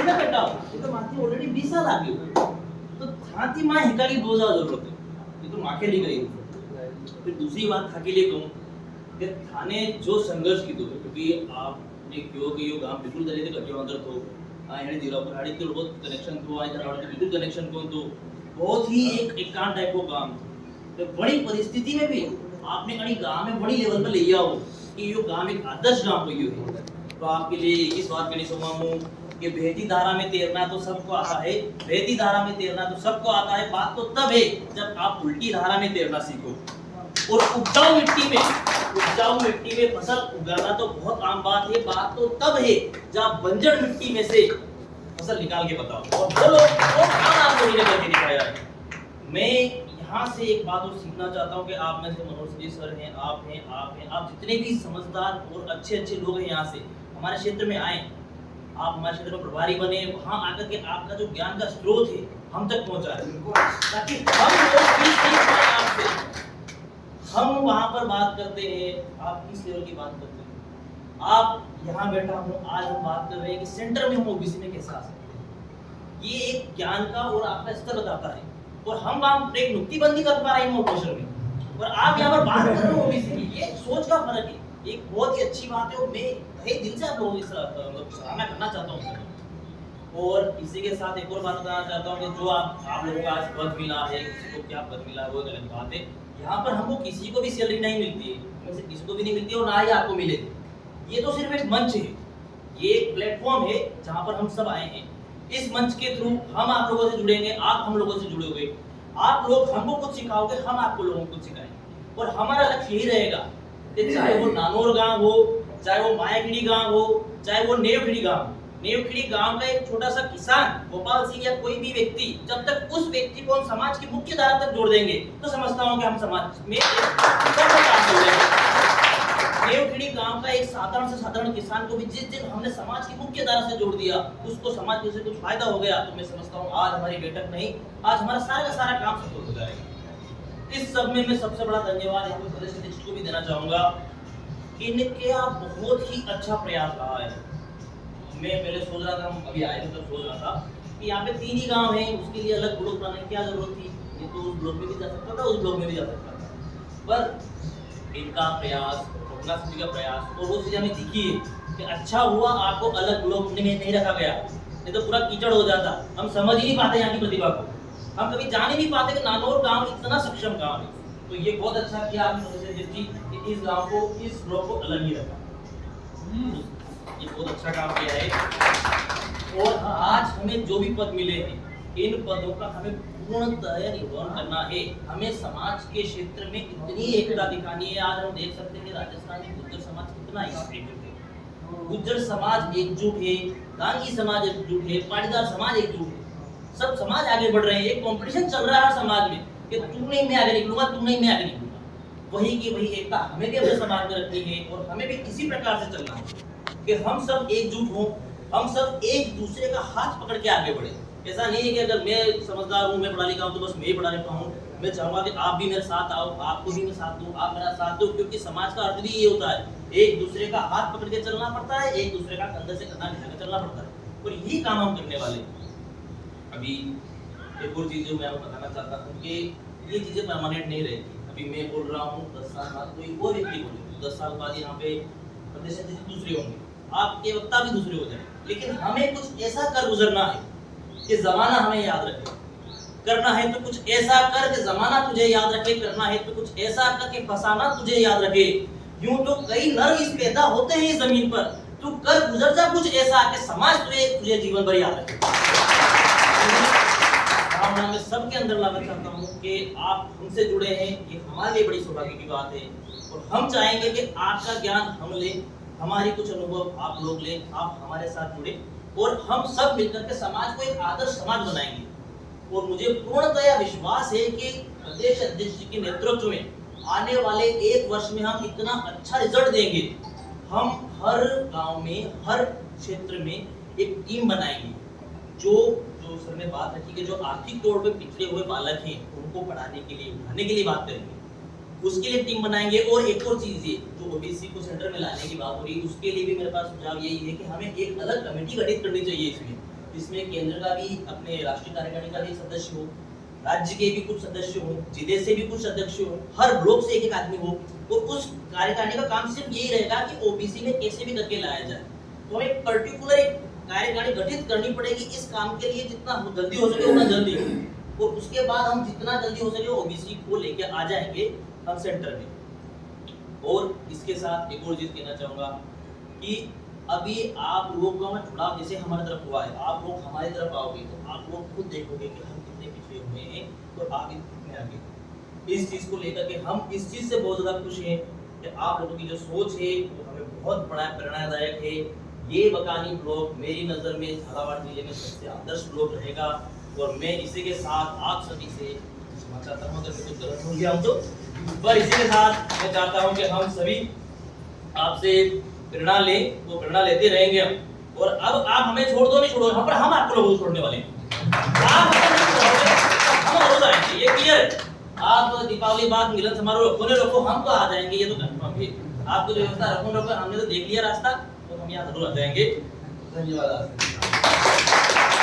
है ना बेटा, ये तो माथी ऑलरेडी 20 साल आ गई, तो थाती माँ हिका की बहुत ज्यादा जरूरत है, ये तो माँ के लिए गई। फिर दूसरी बात था के लिए कहूँ कि थाने जो संघर्ष की, क्योंकि आपने क्यों कि यो गांव बिल्कुल दलित कटियो अंदर तो आने जीरापुर हाड़ी के बहुत कनेक्शन तो आज धारवाड़ के बिल्कुल कनेक्शन को तो बहुत ही एक एकांत टाइप को काम, तो बड़ी परिस्थिति में भी आपने कहीं गांव में बड़ी लेवल पर ले आओ कि यो गांव एक आदर्श गांव हो है। तो आपके लिए इस बात के लिए सुनाऊं कि बहती धारा में तैरना तो सबको आता है, बहती धारा में तैरना तो सबको आता है, बात तो तब है जब आप उल्टी धारा में तैरना सीखो। और उपजाऊ मिट्टी में फसल उगाना तो बहुत आम बात है, बात तो तब है जब बंजर मिट्टी में से फसल निकाल के बताओ, और वो लोग वो काम आपको नहीं करके दिखाया है। मैं यहाँ से एक बात और सीखना चाहता हूँ कि आप में से मनोज जी सर हैं, आप जितने भी समझदार और अच्छे लोग हैं यहाँ से हमारे क्षेत्र में आए, आप हमारे क्षेत्र में प्रभारी बने, वहाँ आकर के आपका जो ज्ञान का स्रोत है हम तक पहुँचाए, ताकि हम लोग भी सीख पाए आपसे। हम वहाँ पर बात करते हैं, आप किस लेवल की बात करते हैं, आप यहाँ बैठा हूँ, आज हम बात कर रहे हैं कि सेंटर में हम ओबीसी में कैसे आ सकते हैं, ये एक ज्ञान का और आपका स्तर बताता है। और हम वहाँ एक नुक्तिबंदी कर पा रहे हैं मोटिवेशन में, और आप यहाँ पर बात कर रहे हो ओबीसी की, ये सोच का फर्क है, एक बहुत ही अच्छी बात है, और मैं तहे दिल से आप लोगों की सराहना करना चाहता हूँ। और इसी के साथ एक और बात बताना चाहता हूँ कि जो आप लोगों को आज पद मिला है, किसी को क्या पद मिला है वो गलत बात है। यहाँ पर हमको किसी को भी सैलरी नहीं मिलती है, वैसे किसी को भी नहीं मिलती है और ना ही आपको मिलेगी। ये तो सिर्फ एक मंच है, ये एक प्लेटफॉर्म है जहाँ पर हम सब आए हैं। इस मंच के थ्रू हम आप लोगों से जुड़ेंगे, आप हम लोगों से जुड़ोगे, आप लोग हमको कुछ सिखाओगे, हम आपको लोगों को कुछ सिखाएंगे। और हमारा लक्ष्य यही रहेगा कि चाहे वो नानौर गांव हो, चाहे वो मायाखेड़ी गांव हो, चाहे वो नेवखेड़ी गांव, नेवखेड़ी गांव का एक छोटा सा किसान गोपाल सिंह या कोई भी व्यक्ति, जब तक उस व्यक्ति को हम समाज की मुख्य धारा तक जोड़ देंगे तो समझता हूं कि हम समाज में नेवखेड़ी गांव का एक साधारण से साधारण किसान को भी जिस दिन हमने समाज की मुख्य धारा से जोड़ दिया, उसको समाज से कुछ फायदा हो गया, तो मैं समझता हूं आज हमारी बैठक नहीं, आज हमारा सारा का सारा काम सफल हो जाएगा। इस सब में मैं सबसे बड़ा धन्यवाद यहाँ पे प्रदेश अध्यक्ष को भी देना चाहूंगा, इनके बहुत ही अच्छा प्रयास रहा है। मैं पहले सोच रहा था, हम अभी आए थे तब सोच रहा था कि यहाँ पे 3 ही गांव हैं, उसके लिए अलग ब्लॉक बनाने की क्या जरूरत थी, ये तो उस ब्लॉक में भी जा सकता था, उस ब्लॉक में भी जा सकता था। पर इनका प्रयास, अपना सभी का प्रयास, और वो चीज़ हमें दिखी है कि अच्छा हुआ आपको अलग ब्लॉक में नहीं रखा गया, नहीं तो पूरा कीचड़ हो जाता, हम समझ ही नहीं पाते यहाँ की प्रतिभा को, हम कभी जान ही नहीं पाते कि नानौर गाँव इतना सक्षम गाँव है। तो ये बहुत अच्छा किया आपने इस गाँव को, इस ब्लॉक को अलग ही रखा, ये बहुत अच्छा काम किया है। और आज हमें जो भी पद मिले हैं, इन पदों का हमें पूर्णतः निर्वहन करना है। हमें समाज के क्षेत्र में इतनी एकता दिखानी है। आज हम देख सकते हैं कि राजस्थान में गुज्जर समाज कितना एकजुट है, गुज्जर समाज एकजुट है, डांगी समाज एकजुट है, पाटीदार समाज एकजुट है, सब समाज आगे बढ़ रहे हैं। एक कंपटीशन चल रहा है समाज में कि तू नहीं मैं आगे निकलूंगा, तू नहीं मैं आगे निकलूंगा। वही की वही एकता हमें भी अपने समाज में रखनी है, और हमें भी इसी प्रकार से चलना है कि हम सब एकजुट हों, हम सब एक दूसरे का हाथ पकड़ के आगे बढ़े। ऐसा नहीं है कि अगर मैं समझदार हूँ, मैं पढ़ा लिखा हूँ, तो बस मैं ही पढ़ा लिखा हूँ। मैं चाहूँगा कि आप भी मेरे साथ आओ, आपको भी मैं साथ दूँ, आप मेरा साथ दो, क्योंकि समाज का अर्थ भी ये होता है, एक दूसरे का हाथ पकड़ के चलना पड़ता है, एक दूसरे का कंधे से कंधा मिला के चलना पड़ता है, और यही काम हम करने वाले। अभी एक और चीज़ जो मैं आपको बताना चाहता हूँ कि ये चीज़ें परमानेंट नहीं रहती। अभी मैं बोल रहा हूँ, 10 साल बाद कोई और व्यक्ति बोले, 10 साल बाद यहाँ पे प्रदेश अध्यक्ष दूसरे होंगे, आपके वक्ता भी दूसरे हो जाए, लेकिन हमें कुछ ऐसा कर गुजरना है कि जमाना हमें याद रखे। करना है तो कुछ ऐसा कर कि जमाना तुझे याद रखे, करना है तो कुछ ऐसा कर कि फसाना तुझे याद रखे। यूं तो कई नर इस पैदा होते हैं जमीन पर, तू कर गुजर जा कुछ ऐसा कि समाज तुझे जीवन भर याद रखे। मैं सबके अंदर लाना चाहता हूँ कि आप हमसे जुड़े हैं, ये हमारे लिए बड़ी सौभाग्य की बात है, और हम चाहेंगे कि आपका ज्ञान हम लें, हमारी कुछ अनुभव आप लोग लें, आप हमारे साथ जुड़े, और हम सब मिलकर के समाज को एक आदर्श समाज बनाएंगे। और मुझे पूर्णतया विश्वास है कि प्रदेश अध्यक्ष जी के नेतृत्व में आने वाले 1 वर्ष में हम इतना अच्छा रिजल्ट देंगे। हम हर गांव में, हर क्षेत्र में एक टीम बनाएंगे, जो सर ने बात रखी कि जो आर्थिक तौर पे पिछड़े हुए बालक हैं उनको पढ़ाने के लिए, उठाने के लिए बात करेंगे, उसके लिए टीम बनाएंगे। और एक और चीज है, जो ओबीसी को सेंटर में लाने की बात हो रही है, उसके लिए भी मेरे पास सुझाव यही है कि हमें एक अलग कमेटी गठित करनी चाहिए इसमें, जिसमें केंद्र का भी, अपने राष्ट्रीय कार्यकारिणी का भी सदस्य हो, राज्य के भी कुछ सदस्य हो, जिले से भी कुछ सदस्य हो, हर ब्लॉक से एक एक आदमी हो, तो उस कार्यकारिणी का काम सिर्फ यही रहेगा कि ओबीसी में कैसे भी करके लाया जाए। तो एक पर्टिकुलर एक कार्यकारिणी गठित करनी पड़ेगी इस काम के लिए, जितना जल्दी हो सके उतना जल्दी, और उसके बाद हम जितना जल्दी हो सके ओबीसी को लेके आ जाएंगे हम सेंटर में। और इसके साथ एक और चीज कहना चाहूंगा कि अभी आप लोगों का जुड़ाव जैसे हमारी तरफ हुआ है, आप लोग हमारी तरफ आओगे तो आप लोग खुद देखोगे कि हम कितने पिछड़े हुए हैं और आगे कितने आगे। इस चीज को लेकर के हम इस चीज से बहुत ज्यादा खुश हैं कि आप लोगों की जो सोच है वो हमें बहुत बड़ा प्रेरणादायक है। ये बकानी ब्लॉक मेरी नज़र में झालावाड़ जिले में सबसे आदर्श ब्लॉक रहेगा, और मैं इसी के साथ आप सभी से क्षमा चाहता हूँ अगर कुछ गलत हो गया हूँ तो, पर इसी के साथ मैं चाहता हूँ कि हम सभी आपसे प्रेरणा लें, वो प्रेरणा लेते रहेंगे हम। और अब आप हमें छोड़ दो नहीं छोड़ो, हम पर हम आपको लोगों को छोड़ने वाले हैं। आप हम रोज आएंगे, ये क्लियर है। आप दीपावली बाद मिलन समारोह रखो नहीं रखो, हम तो आ जाएंगे, ये तो कंफर्म है। आपको जो व्यवस्था रखो हमने तो देख लिया रास्ता, तो हम यहाँ जरूर आ जाएंगे। धन्यवाद।